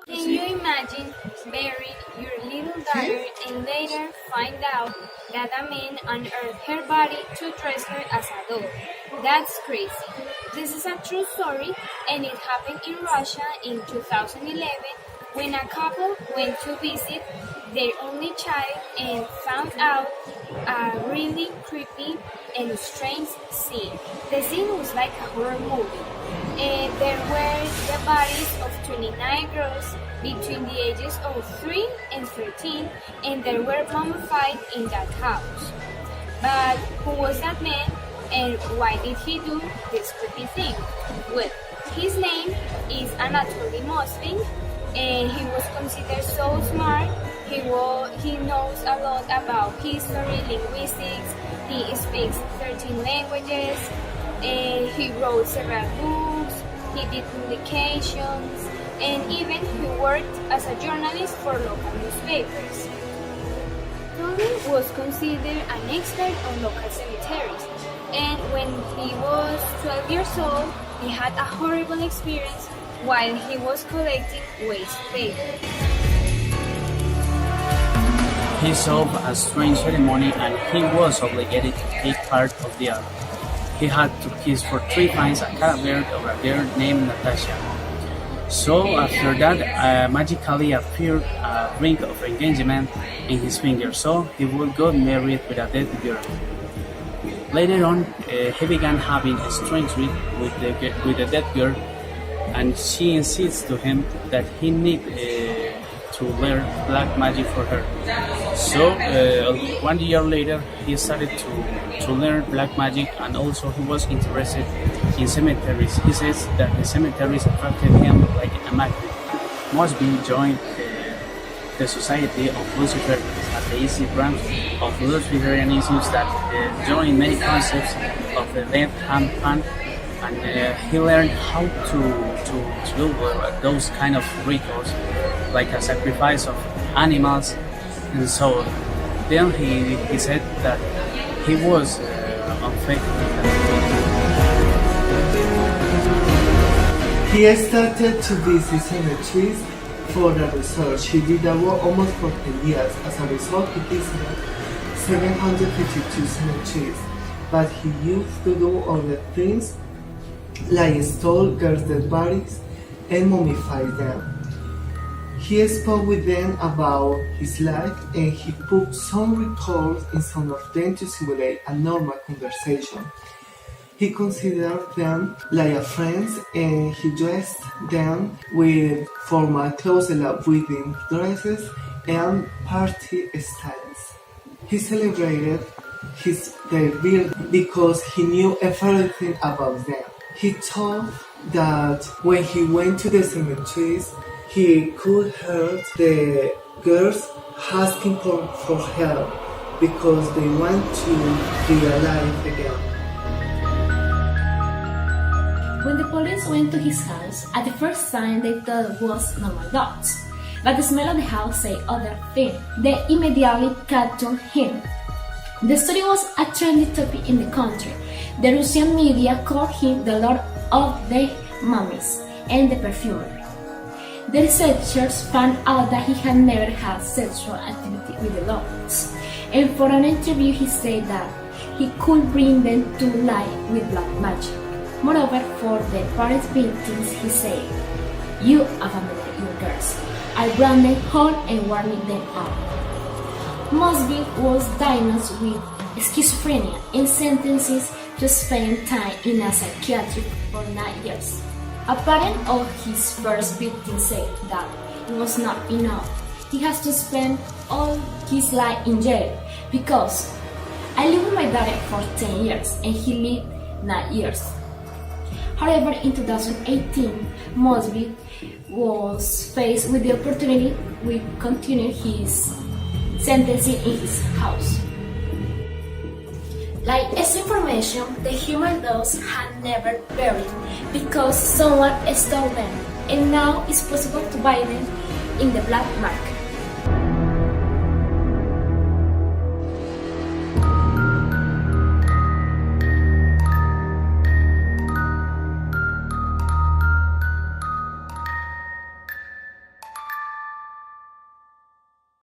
Can you imagine burying your little daughter and later find out that a man unearthed her body to dress her as a doll? That's crazy. This is a true story and it happened in Russia in 2011 when a couple went to visit their only child and found out a really creepy and strange scene. The scene was like a horror movie. There were the bodies of 29 girls between the ages of 3 and 13, and they were mummified in that house. But who was that man, and why did he do this creepy thing? Well, his name is Anatoly Moslin, and he was considered so smart. He knows a lot about history, linguistics. He speaks 13 languages. He wrote several books. He did publications, and even he worked as a journalist for local newspapers. Tolin was considered an expert on local cemeteries, and when he was 12 years old, he had a horrible experience while he was collecting waste paper. He saw a strange ceremony and he was obligated to take part of the act. He had to kiss for 3 times a cadaver of a girl named Natasha. So after that, magically appeared a ring of engagement in his finger, so he would get married with a dead girl. Later on, he began having a strange dream with the dead girl, and she insists to him that he need to learn black magic for her. So 1 year later, he started to learn black magic, and also he was interested in cemeteries. He says that the cemeteries attracted him like a magnet. Mosby joined the Society of Lucifer, an atheistic branch of Luciferianism that joined many concepts of the death hand pan, and he learned how to do those kind of rituals, like a sacrifice of animals and so on. Then he said that he was unfaithful. He started to visit cemeteries for the research. He did that work almost for 10 years. As a result, he visited 752 cemeteries. But he used to do other things like stole girls' dead bodies and mummify them. He spoke with them about his life and he put some records in some of them to simulate a normal conversation. He considered them like friends and he dressed them with formal clothes like wedding dresses and party styles. He celebrated their birth because he knew everything about them. He thought that when he went to the cemeteries, he could hear the girls asking for help because they want to be alive again. When the police went to his house, at the first sign they thought it was normal dogs. But the smell of the house said other thing. They immediately captured him. The story was a trendy topic in the country. The Russian media called him the Lord of the Mummies and the Perfumer. The researchers found out that he had never had sexual activity with the lords, and for an interview he said that he could bring them to life with black magic. Moreover, for the Paris paintings he said, "You abominate your girls. I brought them home and warming them up." Mosby was diagnosed with schizophrenia and sentenced to spend time in a psychiatric for 9 years. A parent of his first victim said that it was not enough. He has to spend all his life in jail because I lived with my daughter for 10 years and he lived 9 years. However, in 2018, Mosby was faced with the opportunity to continue his sentencing in his house. Like as information, the human dolls had never buried because someone stole them, and now it's possible to buy them in the black market.